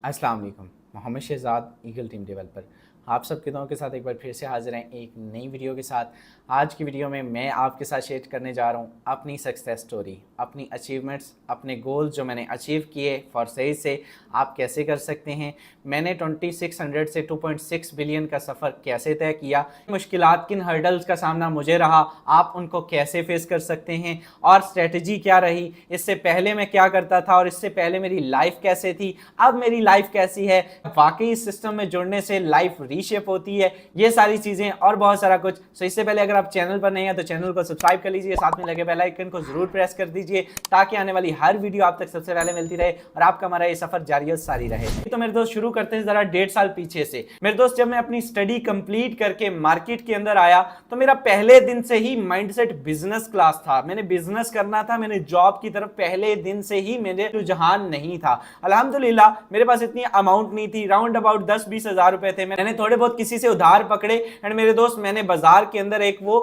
अस्सलाम वालेकुम। Mohammad Shahzad, Eagle team developer, आप सबके दोनों के साथ एक बार फिर से हाजिर हैं एक नई वीडियो के साथ। आज की वीडियो में मैं आपके साथ शेयर करने जा रहा हूँ अपनी सक्सेस स्टोरी, अपनी अचीवमेंट्स, अपने गोल्स जो मैंने अचीव किए फॉर सही से आप कैसे कर सकते हैं। मैंने 2600 से 2.6 बिलियन का सफ़र कैसे तय किया, मुश्किलात किन हर्डल्स का सामना मुझे रहा, आप उनको कैसे फेस कर सकते हैं और स्ट्रेटजी क्या रही, इससे पहले मैं क्या करता था और इससे पहले मेरी लाइफ कैसे थी, अब मेरी लाइफ कैसी है, वाकई इस सिस्टम में जुड़ने से लाइफ रीशेप होती है, ये सारी चीज़ें और बहुत सारा कुछ। सो इससे पहले अगर आप चैनल पर नहीं हैं तो चैनल को सब्सक्राइब कर लीजिए, साथ में लगे बेल आइकन को जरूर प्रेस कर दीजिए ताकि आने वाली हर वीडियो आप तक सबसे पहले मिलती रहे और आपका हमारा ये सफर जारी और सारी रहे। तो मेरे दोस्त शुरू करते हैं जरा 1.5 साल पीछे से। मेरे दोस्त जब मैं अपनी स्टडी कंप्लीट करके मार्केट के अंदर आया तो मेरा पहले दिन से ही माइंडसेट बिजनेस क्लास था, मैंने बिजनेस करना था, मैंने जॉब की तरफ पहले दिन से ही मेरे रुझान नहीं था। अल्हम्दुलिल्लाह मेरे पास इतनी अमाउंट नहीं थी, राउंड अबाउट 10-20 हज़ार रुपए थे। मैंने थोड़े बहुत किसी से उधार पकड़े एंड मेरे दोस्त मैंने बाजार के अंदर एक वो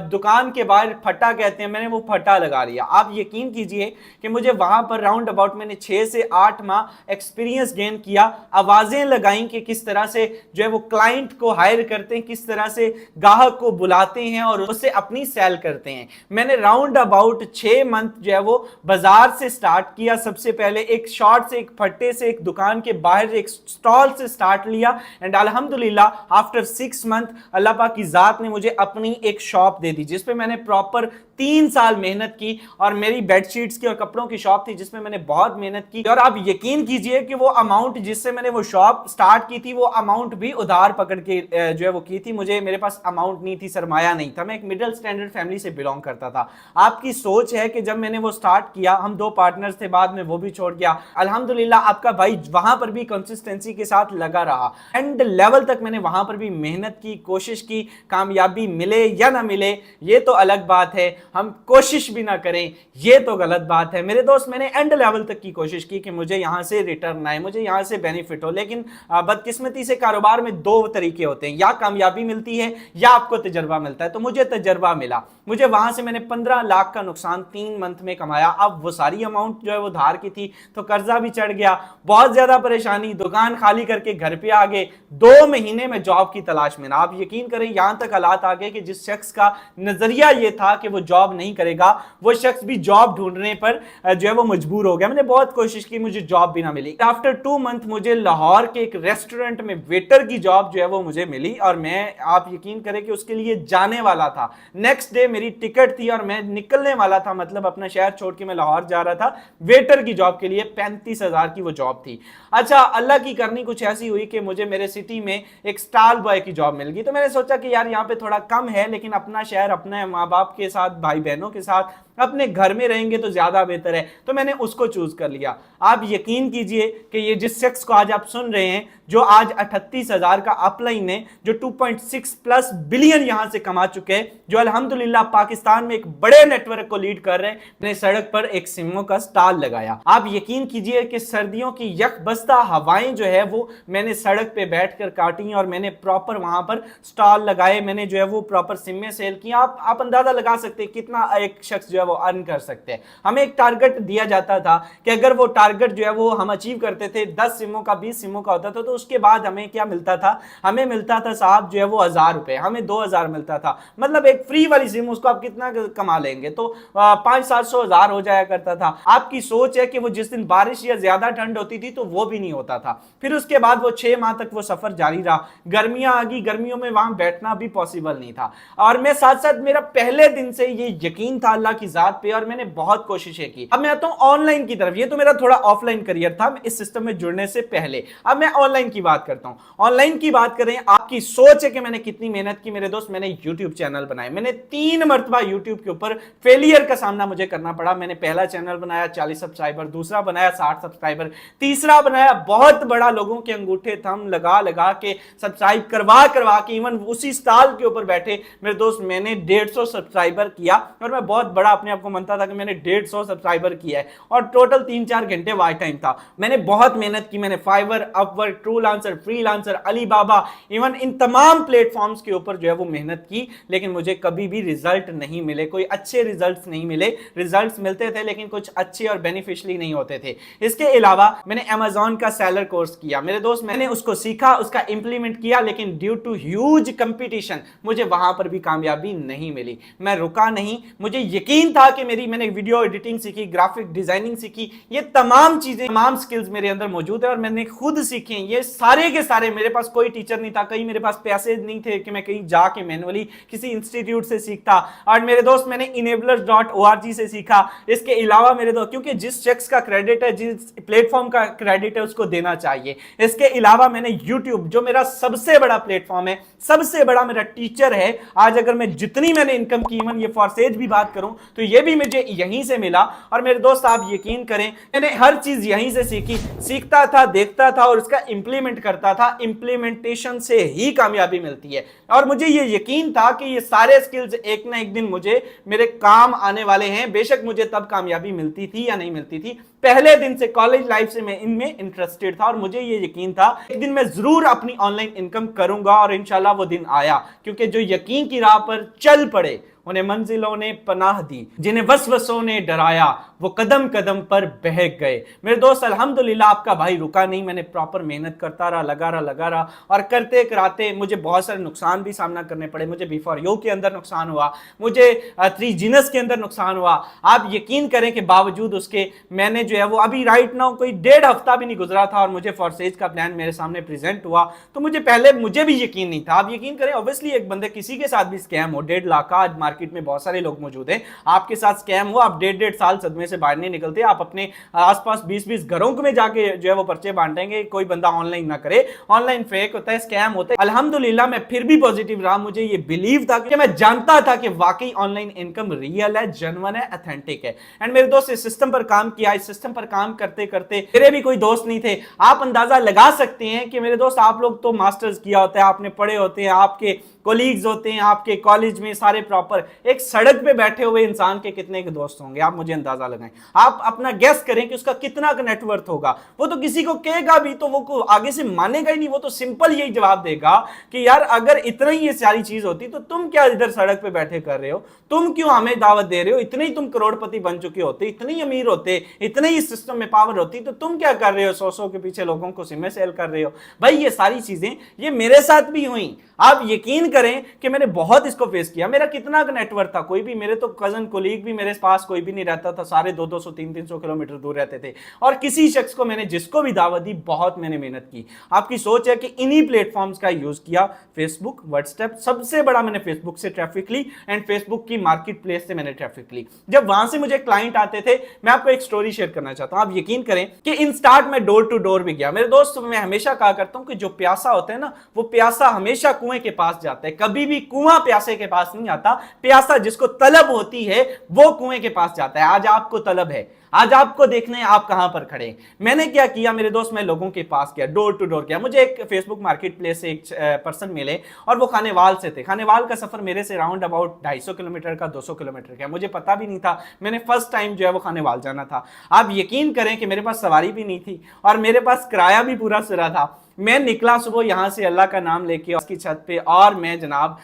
दुकान के बाहर फटा कहते हैं, मैंने वो फटा लगा लिया। आप यकीन कीजिए कि मुझे वहां पर राउंड अबाउट मैंने 6 से 8 माह एक्सपीरियंस गेन किया, आवाजें लगाई कि किस तरह से जो है वो क्लाइंट को हायर करते हैं, किस तरह से ग्राहक को बुलाते हैं और उससे अपनी सेल करते हैं। मैंने राउंड अबाउट 6 मंथ जो है वो बाजार से स्टार्ट किया। सबसे पहले एक शॉर्ट से, एक फट्टे से, एक दुकान के बाहर एक स्टॉल से स्टार्ट लिया एंड अल्हम्दुलिल्लाह आफ्टर 6 मंथ अल्लाह पाक की जात ने मुझे अपनी एक शॉप दे दी जिसपे मैंने प्रॉपर 3 साल मेहनत की और मेरी बेडशीट्स की और कपड़ों की शॉप थी जिसमें मैंने बहुत मेहनत की। और आप यकीन कीजिए कि वो अमाउंट जिससे मैंने वो शॉप स्टार्ट की थी वो अमाउंट भी उधार पकड़ के जो है वो की थी। मुझे, मेरे पास अमाउंट नहीं थी, सरमाया नहीं था, मैं एक मिडिल स्टैंडर्ड फैमिली से बिलोंग करता था। आपकी सोच है कि जब मैंने वो स्टार्ट किया, हम 2 पार्टनर्स थे, बाद में वो भी छोड़ गया। अल्हम्दुलिल्लाह आपका भाई वहां पर भी कंसिस्टेंसी के साथ लगा रहा, एंड लेवल तक मैंने वहां पर भी मेहनत की, कोशिश की। कामयाबी मिले या ना मिले ये तो अलग बात है, हम कोशिश भी ना करें ये तो गलत बात है। मेरे दोस्त मैंने एंड लेवल तक की कोशिश की कि मुझे यहां से रिटर्न आए, मुझे यहां से बेनिफिट हो। लेकिन बदकिस्मती से कारोबार में 2 तरीके होते हैं, या कामयाबी मिलती है या आपको तजर्बा मिलता है। तो मुझे तजर्बा मिला, मुझे वहां से मैंने 15 लाख का नुकसान 3 मंथ में कमाया। अब वो सारी अमाउंट जो है वो धार की थी तो कर्जा भी चढ़ गया, बहुत ज्यादा परेशानी, दुकान खाली करके घर पे आ गए। 2 महीने में जॉब की तलाश में ना, आप यकीन करें यहां तक हालात आ गए कि जिस शख्स का नजरिया ये था कि वो जॉब नहीं करेगा वो शख्स भी जॉब ढूंढने पर जो है वो मजबूर हो गया। मैंने बहुत कोशिश की, मुझे जॉब भी ना मिली। आफ्टर 2 मंथ मुझे लाहौर के एक रेस्टोरेंट में वेटर की जॉब जो है वो मुझे मिली और मैं, आप यकीन करें कि उसके लिए जाने वाला था, नेक्स्ट डे मेरी टिकट थी और मैं निकलने वाला था, मतलब अपना शहर छोड़ के मैं लाहौर जा रहा था वेटर की जॉब के लिए। 35,000 की वो जॉब थी। अच्छा, अल्लाह की करनी कुछ ऐसी हुई कि मुझे मेरे सिटी में एक स्टॉल बॉय की जॉब मिल गई। तो मैंने सोचा कि यार यहाँ पे थोड़ा कम है लेकिन अपना शहर, अपने माँ बाप के साथ, भाई बहनों के साथ, अपने घर में रहेंगे तो ज्यादा बेहतर है, तो मैंने उसको चूज कर लिया। आप यकीन कीजिए कि ये जिस शख्स को आज आप सुन रहे हैं जो आज 38,000 का अपलाइन है, जो 2.6+ बिलियन यहां से कमा चुके हैं, जो अल्हम्दुलिल्लाह पाकिस्तान में एक बड़े नेटवर्क को लीड कर रहे हैं, मैंने सड़क पर एक सिमों का स्टॉल लगाया। आप यकीन कीजिए कि सर्दियों की यकबस्ता हवाएं जो है वो मैंने सड़क पे बैठकर काटी और मैंने प्रॉपर वहां पर स्टॉल लगाए, मैंने जो है वो प्रॉपर सिमें सेल किया। आप अंदाजा लगा सकते हैं कितना एक शख्स जो है वो अर्न कर सकते हैं। हमें एक टारगेट दिया जाता था कि अगर वो टारगेट जो है वो हम अचीव करते थे, 10 सिमों का, 20 सिमों का होता था, तो उसके बाद हमें क्या मिलता था, हमें मिलता था साहब जो है वो 1000 रुपए, हमें 2000 मिलता था। मतलब एक फ्री वाली सिम, उसको आप कितना कमा लेंगे, तो 500-700 हज़ार हो जाया करता था। आपकी सोच है कि वो जिस दिन बारिश या ज्यादा ठंड होती थी तो वो भी नहीं होता था। फिर उसके बाद वो 6 माह तक वो सफर जारी रहा। गर्मियां आ गई, गर्मियों में वहां बैठना भी पॉसिबल नहीं था। और मैं साथ साथ, मेरा पहले दिन से ये यकीन था अल्लाह की जात पे और मैंने बहुत कोशिशें की। अब मैं आता हूं ऑनलाइन की तरफ। ये तो मेरा थोड़ा ऑफलाइन करियर था इस सिस्टम में जुड़ने से पहले। अब मैं ऑनलाइन की बात करता हूं। ऑनलाइन की बात करें, आपकी सोच है कि मैंने कितनी मेहनत की मेरे दोस्त। मैंने यूट्यूब चैनल बनाए, मैंने 3 मरतबा यूट्यूब के ऊपर फेलियर का सामना मुझे करना पड़ा। मैंने पहला चैनल बनाया 40 सब्सक्राइबर, दूसरा बनाया 60 सब्सक्राइबर, तीसरा बनाया बहुत बड़ा, लोगों के अंगूठे थंब लगा लगा के के, सब्सक्राइब करवा करवा के, इवन उसी स्टॉल के ऊपर बैठे मेरे दोस्त मैंने 150 सब्सक्राइबर किया। और मैं बहुत बड़ा अपने आप को मानता था कि मैंने 150 सब्सक्राइबर किया है, और टोटल 3-4 घंटे वाच टाइम था। मैंने बहुत मेहनत की, मैंने Fiverr, Upwork, Truelancer, Freelancer, Alibaba, even इन तमाम प्लेटफॉर्म्स के ऊपर जो है वो मेहनत की, लेकिन मुझे कभी भी रिजल्ट नहीं मिले, कोई अच्छे रिजल्ट्स नहीं मिले। रिजल्ट्स मिलते थे लेकिन कुछ अच्छे और बेनिफिशियली नहीं होते थे। इसके अलावा मैंने अमेज़न का सेलर कोर्स किया मेरे दोस्त, मैंने उसको सीखा, उसका इंप्लीमेंट किया, लेकिन ड्यू टू ह्यूज कंपटीशन मुझे वहां पर भी कामयाबी नहीं मिली। मैं रुका नहीं, मुझे यकीन था कि मैंने वीडियो एडिटिंग सीखी, ग्राफिक डिजाइनिंग सीखी, ये तमाम चीजें, तमाम स्किल्स मेरे अंदर मौजूद है और मैंने खुद सीखे। ये सारे के सारे, मेरे पास कोई टीचर नहीं था, कहीं मेरे पास पैसे नहीं थे कि मैं कहीं जाके मैनुअली किसी इंस्टीट्यूट से सीखता। और मेरे दोस्त मैंने enablers.org से सीखा। इसके अलावा मेरे दोस्त, क्योंकि जिस शख्स का क्रेडिट है, जिस प्लेटफॉर्म का क्रेडिट है, उसको देना चाहिए। इसके अलावा मैंने YouTube, जो मेरा सबसे बड़ा प्लेटफॉर्म है, सबसे बड़ा मेरा टीचर है। आज अगर मैं जितनी मैंने इनकम की, इवन ये फॉरसेज भी बात करूं तो ये भी मुझे यहीं से मिला। और मेरे दोस्त आप यकीन करें, मैंने हर चीज यहीं से सीखी, सीखता था, देखता था और उसका इंप्लीमेंट करता था। इंप्लीमेंटेशन से ही कामयाबी मिलती है, और मुझे ये यकीन था कि ये सारे स्किल्स एक ना एक दिन मुझे मेरे काम आने वाले हैं। बेशक मुझे तब कामयाबी मिलती थी या नहीं मिलती थी, पहले दिन से, कॉलेज लाइफ से मैं इनमें इंटरेस्टेड था और मुझे ये यकीन था एक दिन मैं जरूर अपनी ऑनलाइन इनकम करूंगा। और इंशाल्लाह वो दिन आया, क्योंकि जो यकीन की राह पर चल पड़े उन्हें मंजिलों ने पनाह दी, जिन्हें वसवसों ने डराया वो कदम कदम पर बहक गए। मेरे दोस्त अल्हम्दुलिल्लाह आपका भाई रुका नहीं, मैंने प्रॉपर मेहनत करता रहा, लगा रहा और करते कराते मुझे बहुत सारे नुकसान भी सामना करने पड़े। मुझे बिफोर यू के अंदर नुकसान हुआ, मुझे 3 जीनस के अंदर नुकसान हुआ। आप यकीन करें कि बावजूद उसके मैंने जो है वो अभी राइट नाउ कोई 1.5 हफ्ता भी नहीं गुजरा था और मुझे फॉरसेज का प्लान मेरे सामने प्रेजेंट हुआ। तो मुझे भी यकीन नहीं था। आप यकीन करें, ऑब्वियसली एक बंदे किसी के साथ भी स्कैम हो, 1.5 लाख का, आज मार्केट में बहुत सारे लोग मौजूद हैं, आपके साथ स्कैम हो, आप 1.5 साल सदमे से बाहर नहीं निकलते, आप अपने आसपास 20-20 घरों में जाके जो है वो पर्चे बांटेंगे, कोई बंदा ऑनलाइन ना करे। ऑनलाइन फेक होता है, स्कैम होता है। अल्हम्दुलिल्लाह मैं फिर भी पॉजिटिव रहा, मुझे ये बिलीव था कि मैं जानता था कि वाकई ऑनलाइन इनकम रियल है, जेन्युइन है, ऑथेंटिक है। एंड मेरे दोस्त इस सिस्टम पर काम किया, इस सिस्टम पर काम करते करते मेरे भी कोई दोस्त नहीं थे। आप अंदाजा लगा सकते हैं कि मेरे दोस्त, आप लोग तो मास्टर्स किया होता है, आपने पढ़े होते हैं, आपके कोलीग्स होते हैं आपके कॉलेज में सारे प्रॉपर, एक सड़क पे बैठे हुए इंसान के कितने के दोस्त होंगे, आप मुझे अंदाजा लगाएं। आप अपना गेस करें कि उसका कितना का नेटवर्थ होगा। वो तो किसी को कहेगा भी तो वो आगे से मानेगा ही नहीं, वो तो सिंपल यही जवाब देगा कि यार अगर इतना ही ये सारी चीज होती तो तुम क्या इधर सड़क पे बैठे कर रहे हो, तुम क्यों हमें दावत दे रहे हो, इतने ही तुम करोड़पति बन चुके होते, इतने ही अमीर होते, इतने ही सिस्टम में पावर होती, तो तुम क्या कर रहे हो, 100 के पीछे लोगों को सिमें सेल कर रहे हो। भाई ये सारी चीजें ये मेरे साथ भी हुई। आप यकीन करें कि मैंने बहुत इसको फेस किया। मेरा कितना नेटवर्क था, कोई भी, मेरे तो कजन कोलीग भी मेरे पास कोई भी नहीं रहता था, सारे 200 300 किलोमीटर दूर रहते थे। और किसी शख्स को मैंने जिसको भी दावत दी, बहुत मैंने मेहनत की। आपकी सोच है कि इन्हीं प्लेटफॉर्म्स का यूज किया, फेसबुक, व्हाट्सएप, सबसे बड़ा मैंने फेसबुक से ट्रैफिक ली एंड फेसबुक की मार्केट प्लेस से मैंने ट्रैफिक ली। जब वहां से मुझे क्लाइंट आते थे, मैं आपको एक स्टोरी शेयर करना चाहता हूं। आप यकीन करें कि इन स्टार्ट में डोर टू डोर भी गया। मेरे दोस्त, मैं हमेशा कहा करता हूं कि जो प्यासा होता है ना, वो प्यासा हमेशा कुएं के पास जाता है, कभी भी कुआं प्यासे के पास नहीं आता। प्यासा जिसको तलब होती है वो कुएं के पास जाता है। आज आपको तलब है, आज आपको देखना है आप कहां पर खड़े। मैंने क्या किया मेरे दोस्त, मैं लोगों के पास गया, डोर टू डोर गया। मुझे एक फेसबुक मार्केट प्लेस से एक पर्सन मिले और वो खानेवाल से थे। खानेवाल का सफर मेरे से राउंड अबाउट 250 किलोमीटर का, 200 किलोमीटर का, मुझे पता भी नहीं था। मैंने फर्स्ट टाइम जो है वो खानेवाल जाना था। आप यकीन करें कि मेरे पास सवारी भी नहीं थी और मेरे पास किराया भी पूरा सिरा था। मैं निकला सुबह यहां से अल्लाह का नाम लेके उसकी छत पे, और मैं जनाब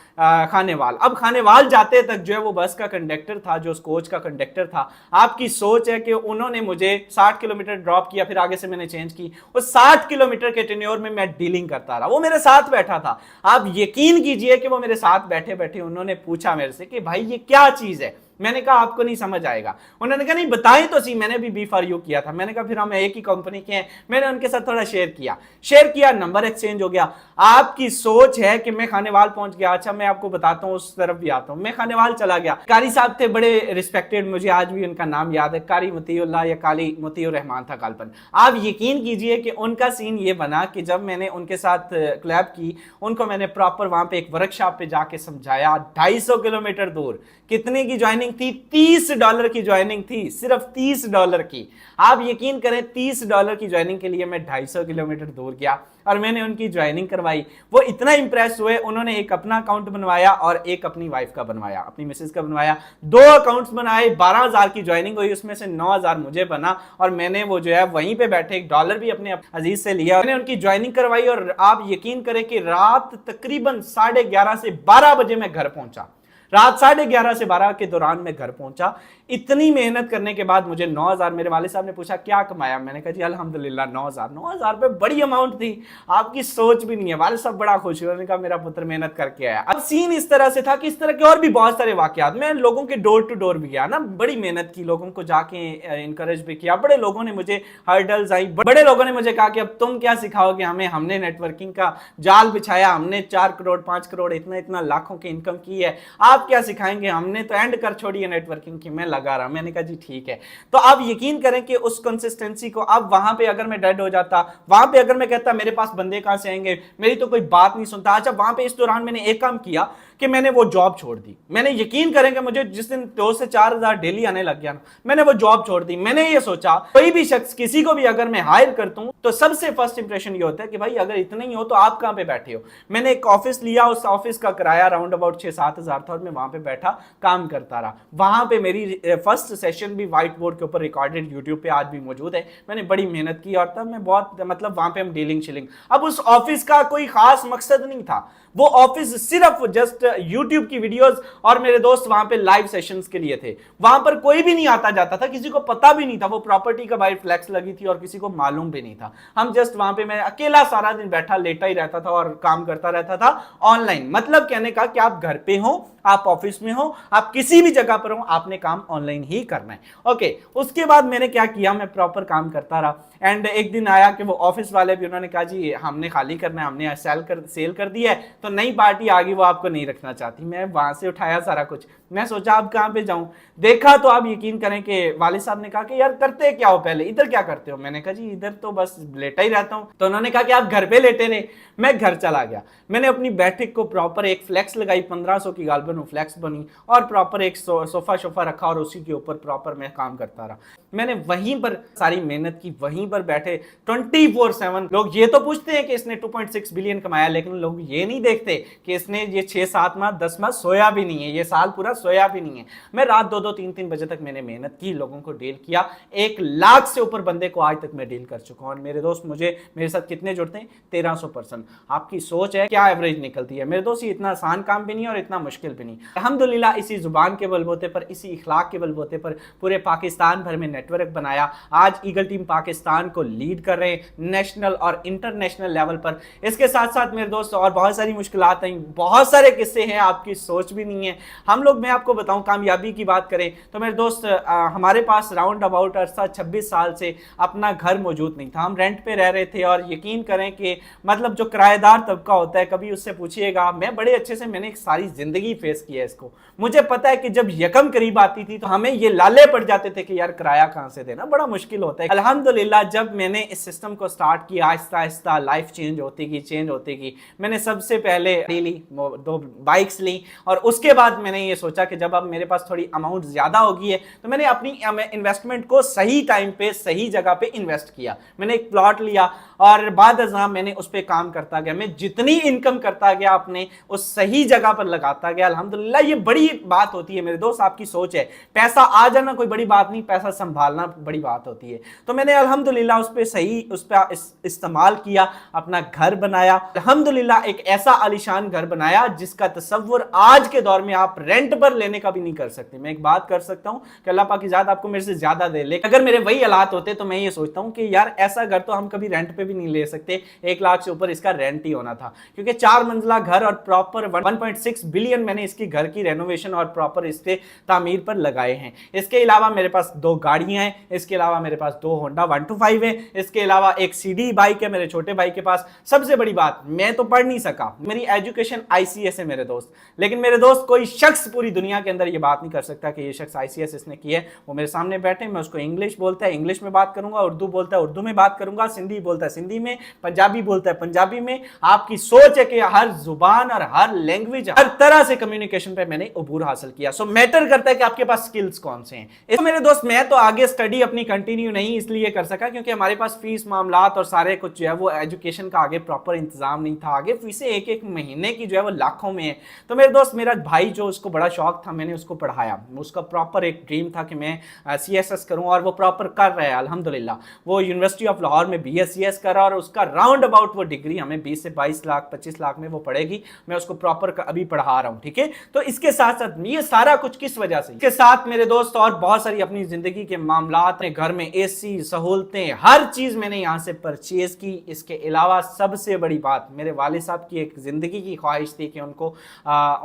खानेवाल। अब खानेवाल जाते तक जो है वो बस का कंडक्टर था, जो उस कोच का कंडक्टर था, आपकी सोच है कि उन्होंने मुझे 60 किलोमीटर ड्रॉप किया, फिर आगे से मैंने चेंज की। उस 60 किलोमीटर के टेन्योर में मैं डीलिंग करता रहा। वो मेरे साथ बैठा था। आप यकीन कीजिए कि वो मेरे साथ बैठे बैठे उन्होंने पूछा मेरे से कि भाई ये क्या चीज है। मैंने कहा आपको नहीं समझ आएगा। उन्होंने कहा नहीं बताएं तो सी, मैंने भी B4U किया था। मैंने कहा फिर हम एक ही कंपनी के हैं। मैंने उनके साथ थोड़ा शेयर किया, नंबर एक्सचेंज हो गया। आपकी सोच है कि मैं खानेवाल पहुंच गया। अच्छा मैं आपको बताता हूं, उस तरफ भी आता हूं। मैं खानेवाल चला गया। कारी साहब थे, बड़े रिस्पेक्टेड, मुझे आज भी उनका नाम याद है, कारी मोतीउल्लाह या काली मोतीउर रहमान था गालपन। आप यकीन कीजिए कि उनका सीन ये बना कि जब मैंने उनके साथ क्लैब की, उनको मैंने प्रॉपर वहां पे एक वर्कशॉप पे जाके समझाया, 250 किलोमीटर दूर। कितने की ज्वाइनिंग ज्वाइनिंग थी $30 की ज्वाइनिंग थी, सिर्फ $30 की। आप यकीन करें $30 की ज्वाइनिंग के लिए मैं 250 किलोमीटर दूर गया और मैंने उनकी ज्वाइनिंग करवाई। वो इतना इंप्रेस हुए, उन्होंने एक अपना अकाउंट बनवाया और एक अपनी वाइफ का बनवाया, अपनी मिसेज का बनवाया। 2 अकाउंट्स बनाए, 12,000 की ज्वाइनिंग हुई, उसमें से 9,000 मुझे बना और मैंने वो जो है वहीं पे बैठे $1 भी अपने अजीज से लिया। मैंने उनकी ज्वाइनिंग करवाई और आप यकीन करें कि रात तकरीबन 11:30 से 12 बजे मैं घर पहुंचा। रात 11:30 से 12 के दौरान मैं घर पहुंचा। इतनी मेहनत करने के बाद मुझे 9,000, मेरे वाले साहब ने पूछा क्या कमाया, मैंने कहा जी अल्हम्दुलिल्लाह 9,000 रुपए बड़ी अमाउंट थी, आपकी सोच भी नहीं है। वाले साहब बड़ा खुश हुए, उन्होंने कहा मेरा पुत्र मेहनत करके आया। अब सीन इस तरह से था कि इस तरह के और भी बहुत सारे वाकयात, मैं लोगों के डोर टू डोर भी गया ना, बड़ी मेहनत की, लोगों को जाके इंकरेज भी किया। बड़े लोगों ने मुझे हर्डल्स आई, बड़े लोगों ने मुझे कहा कि अब तुम क्या सिखाओगे हमें, हमने नेटवर्किंग का जाल बिछाया, हमने 4 करोड़ 5 करोड़ इतना लाखों की इनकम की है, आप क्या सिखाएंगे, हमने तो एंड कर छोड़ी है नेटवर्किंग की। मैं लगा रहा, मैंने कहा जी ठीक है। तो आप यकीन करें कि उस कंसिस्टेंसी को, अब वहां पे अगर मैं डेड हो जाता, वहां पे अगर मैं कहता मेरे पास बंदे कहां से आएंगे, मेरी तो कोई बात नहीं सुनता। अच्छा, वहां पे इस दौरान मैंने एक काम किया कि मैंने वो जॉब छोड़ दी। मैंने यकीन करेंगे मुझे जिस दिन 2 से 4,000 डेली आने लग गया ना, मैंने वो जॉब छोड़ दी। मैंने ये सोचा कोई भी शख्स किसी को भी अगर मैं हायर करता हूं तो सबसे फर्स्ट इंप्रेशन ये होता है कि भाई अगर इतना ही हो तो आप कहां पे बैठे हो। मैंने एक ऑफिस लिया, उस ऑफिस का किराया अराउंड अबाउट 6-7 हज़ार था और मैं वहां पे बैठा काम करता रहा। वहां पे मेरी फर्स्ट सेशन भी व्हाइट बोर्ड के ऊपर रिकॉर्डेड यूट्यूब पे आज भी मौजूद है। मैंने बड़ी मेहनत की और तब मैं बहुत मतलब वहां पे हम डीलिंग शिलिंग। अब उस ऑफिस का कोई खास मकसद नहीं था, वो ऑफिस सिर्फ जस्ट यूट्यूब की वीडियोस और मेरे दोस्त वहां पे लाइव सेशंस के लिए थे। वहां पर कोई भी नहीं आता जाता था, किसी को पता भी नहीं था वो प्रॉपर्टी का बाहर फ्लैक्स लगी थी और किसी को मालूम भी नहीं था। हम जस्ट वहां पे मैं अकेला सारा दिन बैठा लेटा ही रहता था और काम करता रहता था ऑनलाइन। मतलब कहने का कि आप घर पे हो, आप ऑफिस में हो, आप किसी भी जगह पर हो, आपने काम ऑनलाइन ही करना है। ओके, उसके बाद मैंने क्या किया, मैं प्रॉपर काम करता रहा। एंड एक दिन आया कि वो ऑफिस वाले भी, उन्होंने कहा जी हमने खाली करना है, हमने सेल कर दिया है, तो नई पार्टी आ गई, वो आपको नहीं रखना चाहती। मैं वहां से उठाया सारा कुछ, मैं सोचा अब कहां पे जाऊं। देखा तो आप यकीन करें कि वाले साहब ने कहा कि यार करते क्या हो पहले, इधर क्या करते हो। मैंने कहा जी इधर तो बस लेटा ही रहता हूं। तो उन्होंने कहा कि आप घर पे लेटे रहे। मैं घर चला गया, मैंने अपनी बैठक को प्रॉपर एक फ्लैक्स लगाई, 1500 की गालबन फ्लैक्स बनी और प्रॉपर एक सोफा रखा और उसी के ऊपर प्रॉपर मैं काम करता रहा। मैंने वहीं पर सारी मेहनत की, वहीं पर बैठे 24/7। लोग ये तो पूछते हैं कि इसने 2.6 बिलियन कमाया, लेकिन लोग ये नहीं देखते कि इसने ये 6-7 माह 10 माह सोया भी नहीं है, ये साल पूरा सोया भी नहीं है। मैं रात 2-2 3-3 बजे तक मैंने मेहनत की, लोगों को डील किया। 1 लाख से ऊपर बंदे को आज तक मैं डील कर चुका हूं। और मेरे दोस्त मुझे मेरे साथ कितने जुड़ते हैं, 1300%। आपकी सोच है क्या एवरेज निकलती है। मेरे दोस्त ये इतना आसान काम भी नहीं और इतना मुश्किल भी नहीं। अल्हम्दुलिल्लाह इसी जुबान के बलबूते पर, इसी इखलाक के बलबूते पर पूरे पाकिस्तान भर में नेटवर्क बनाया। आज ईगल टीम पाकिस्तान को लीड कर रहे हैं नेशनल और इंटरनेशनल लेवल पर। इसके साथ साथ मेरे दोस्त और बहुत सारी मुश्किलात आई, बहुत सारे किस्से हैं, आपकी सोच भी नहीं है। हम लोग, मैं आपको बताऊं, कामयाबी की बात करें तो मेरे दोस्त हमारे पास राउंड अबाउट अरसा 26 साल से अपना घर मौजूद नहीं था। हम रेंट पे रह रहे थे और यकीन करें कि मतलब जो किराएदार तबका होता है, कभी उससे पूछिएगा, मैं बड़े अच्छे से मैंने एक सारी जिंदगी फेस की है इसको। मुझे पता है कि जब यकम करीब आती थी तो हमें ये लाले पड़ जाते थे कि यार किराया कहां से देना, बड़ा मुश्किल होता है। अल्हम्दुलिल्लाह जब मैंने इस सिस्टम को स्टार्ट किया, आहिस्ता आहिस्ता लाइफ चेंज होती गई। मैंने सबसे पहले ली 2 बाइक्स ली और उसके बाद मैंने ये सोचा कि जब अब मेरे पास थोड़ी अमाउंट ज्यादा होगी है तो मैंने अपनी इन्वेस्टमेंट को सही टाइम पे सही जगह पे इन्वेस्ट किया। मैंने एक प्लॉट लिया और बाद मैंने उस पर काम करता गया। मैं जितनी इनकम करता गया अपने उस सही जगह पर लगाता गया। अल्हम्दुलिल्लाह ये बड़ी बात होती है मेरे दोस्त, आपकी सोच है। पैसा आ जाना कोई बड़ी बात नहीं, पैसा संभालना बड़ी बात होती है। तो मैंने अल्हम्दुलिल्लाह उस पर इस्तेमाल किया, अपना घर बनाया। अल्हम्दुलिल्लाह एक ऐसा आलीशान घर बनाया जिसका तसव्वुर आज के दौर में आप रेंट पर लेने का भी नहीं कर सकते। मैं एक बात कर सकता हूं कि अल्लाह पाक की ज़ात आपको मेरे से ज्यादा दे, लेकिन अगर मेरे वही हालात होते तो मैं ये सोचता हूं कि यार ऐसा घर तो हम कभी रेंट पे भी नहीं ले सकते। 1 लाख से ऊपर इसका रेंट ही होना था, क्योंकि 4 मंजिला घर और प्रॉपर 1.6 बिलियन मैंने इसकी घर की रेनोवेशन और प्रॉपर इसके तामीर पर लगाए हैं। इसके अलावा मेरे पास 2 गाड़ियां हैं, इसके अलावा मेरे पास 2 होंडा 125 है, इसके अलावा एक सीडी बाइक है मेरे छोटे भाई के पास। सबसे बड़ी बात, मैं तो पढ़ नहीं सका, मेरी एजुकेशन ICS है मेरे दोस्त, लेकिन मेरे दोस्त कोई शख्स पूरी दुनिया के अंदर ये बात नहीं कर सकता कि ये शख्स ICS इसने की है। वो मेरे सामने बैठे, मैं उसको इंग्लिश बोलता है इंग्लिश में बात करूंगा, उर्दू बोलता है उर्दू में बात करूंगा, सिंधी बोलता है सिंधी में, पंजाबी बोलता है पंजाबी में। आपकी सोच है कि हर जुबान और हर लैंग्वेज, हर तरह से कम्युनिकेशन पे मैंने अबूर हासिल किया। सो मैटर करता है कि आपके पास स्किल्स कौन से हैं। मेरे दोस्त मैं तो आगे स्टडी अपनी कंटिन्यू नहीं इसलिए कर सका क्योंकि हमारे पास फीस मामलात और सारे कुछ जो है वो एजुकेशन का आगे प्रॉपर इंतजाम नहीं था। आगे फीसें एक एक महीने की जो है वो लाखों में है। तो मेरे दोस्त मेरा भाई जो उसको बड़ा शौक था, मैंने उसको पढ़ाया। उसका प्रॉपर एक ड्रीम था कि मैं CSS करूं और वो प्रॉपर कर रहा है अल्हम्दुलिल्लाह। वो यूनिवर्सिटी ऑफ लाहौर में BScs कर रहा है और उसका राउंड अबाउट वो डिग्री हमें 20 से 22 लाख 25 लाख में वो पड़ेगी। मैं उसको प्रॉपर अभी पढ़ा रहा हूं, ठीक है। तो इसके साथ साथ ये सारा कुछ किस वजह से, इसके साथ मेरे दोस्त और बहुत सारी अपनी जिंदगी के मामलात, घर में AC सहूलतें, हर चीज मैंने यहां से परचेज की। इसके अलावा सबसे बड़ी बात, मेरे वालिद साहब की एक जिंदगी की ख्वाहिश थी कि उनको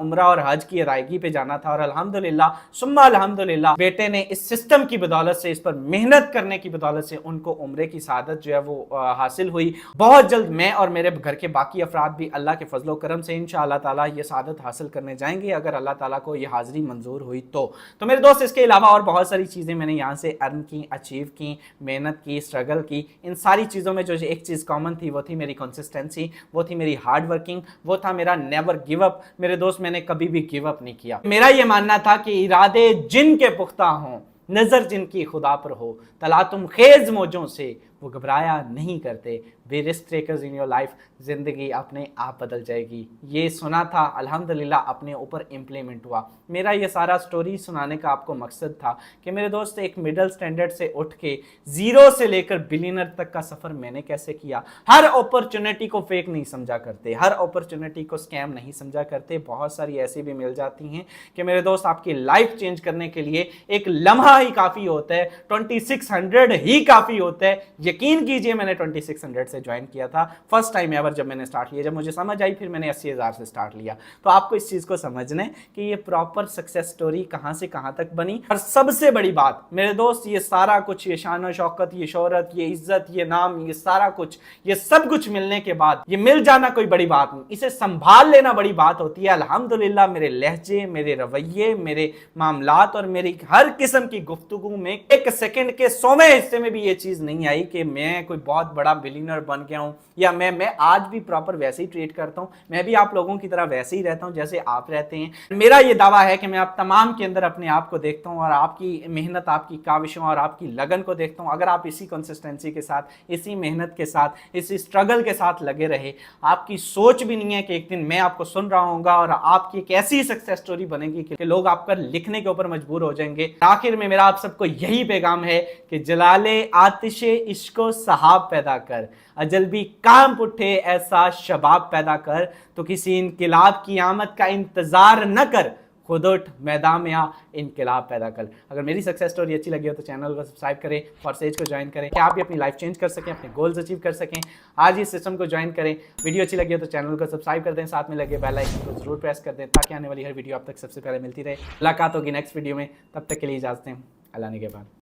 उम्रा और हज की अदायगी पे जाना था और अल्हम्दुलिल्लाह सुम्मा अल्हम्दुलिल्लाह बेटे ने इस सिस्टम की बदौलत से, इस पर मेहनत करने की बदौलत से उनको उम्रे की सादत जो है वो हासिल हुई। बहुत जल्द मैं और मेरे घर के बाकी अफराद भी अल्लाह के फजलो करम से इंशाअल्लाह ताला ये सादत हासिल करने जाएंगे अगर अल्लाह ताला को ये हाजिरी मंजूर हुई तो मेरे दोस्त इसके अलावा और बहुत सारी चीज़ें मैंने यहाँ से अर्न की, अचीव की, मेहनत की, स्ट्रगल की। इन सारी चीज़ों में जो एक चीज़ कॉमन थी वो थी मेरी कंसिस्टेंसी, वो थी मेरी हार्ड वर्किंग, वो था मेरा नेवर गिव अप। मेरे दोस्त मैंने कभी भी गिव अप नहीं किया। मेरा ये मानना था कि इरादे जिनके पुख्ता हों, नजर जिनकी खुदा पर हो, तलातुम खेज मौजों से वो घबराया नहीं करते। Be risk takers in your life, जिंदगी अपने आप बदल जाएगी। ये सुना था, अल्हम्दुलिल्लाह अपने ऊपर इम्प्लीमेंट हुआ। मेरा ये सारा स्टोरी सुनाने का आपको मकसद था कि मेरे दोस्त एक मिडिल स्टैंडर्ड से उठ के जीरो से लेकर बिलियनर तक का सफर मैंने कैसे किया। हर अपॉर्चुनिटी को फेक नहीं समझा करते, हर अपॉर्चुनिटी को स्कैम नहीं समझा करते। बहुत सारी ऐसी भी मिल जाती हैं कि मेरे दोस्त आपकी लाइफ चेंज करने के लिए एक लम्हा ही काफी होता है, 2600 ही काफी होता है। यकीन कीजिए मैंने 2600 से ज्वाइन किया था फर्स्ट टाइम एवर जब मैंने स्टार्ट किया। जब मुझे समझ आई फिर मैंने 80,000 से स्टार्ट लिया। तो आपको इस चीज को समझना है कि ये प्रॉपर सक्सेस स्टोरी कहां से कहां तक बनी। और सबसे बड़ी बात मेरे दोस्त, ये सारा कुछ, ये शान और शौकत, ये शोहरत, ये इज्जत, ये नाम, ये सारा कुछ, ये सब कुछ मिलने के बाद ये मिल जाना कोई बड़ी बात नहीं, इसे संभाल लेना बड़ी बात होती है। अल्हम्दुलिल्लाह मेरे लहजे, मेरे रवैये, मेरे मामलात और मेरी हर किस्म की गुफ्तगू में एक सेकंड के 100वें हिस्से में भी ये चीज नहीं आई कि मैं कोई बहुत बड़ा बिलियनर बन गया हूं, या मैं आज भी प्रॉपर वैसे ही ट्रीट करता हूं। मैं भी आप लोगों की तरह वैसे ही रहता हूं जैसे आप रहते हैं। मेरा ये दावा है कि मैं आप तमाम के अंदर अपने आप को देखता हूं और आपकी मेहनत, आपकी काविशों और आपकी लगन को देखता हूं। अगर आप इसी कंसिस्टेंसी के साथ, इसी मेहनत के साथ, इसी स्ट्रगल के साथ लगे रहे, आपकी सोच भी नहीं है कि एक दिन मैं आपको सुन रहा हूंगा और आपकी एक ऐसी सक्सेस स्टोरी बनेगी कि लोग आपका लिखने के ऊपर मजबूर हो जाएंगे। आखिर में मेरा आप सबको यही पैगाम है कि जलाले आतिशे इश्को सहाब पैदा कर, अजल भी काम उठे ऐसा शबाब पैदा कर, तो किसी इनकिलाब की आमद का इंतजार न कर, खुद उठ मैदान में आ इनकिलाब पैदा कर। अगर मेरी सक्सेस स्टोरी अच्छी लगी हो तो चैनल को सब्सक्राइब करें, फॉरसेज को ज्वाइन करें कि आप भी अपनी लाइफ चेंज कर सकें, अपने गोल्स अचीव कर सकें। आज ही सिस्टम को ज्वाइन करें। वीडियो अच्छी लगी हो तो चैनल को सब्सक्राइब कर दें, साथ में लगे बेल आइकन को जरूर प्रेस कर दें ताकि आने वाली हर वीडियो आप तक सबसे पहले मिलती रहे। मुलाकात होगी नेक्स्ट वीडियो में, तब तक के लिए इजाजत दें। अल्लाह ने के बाद।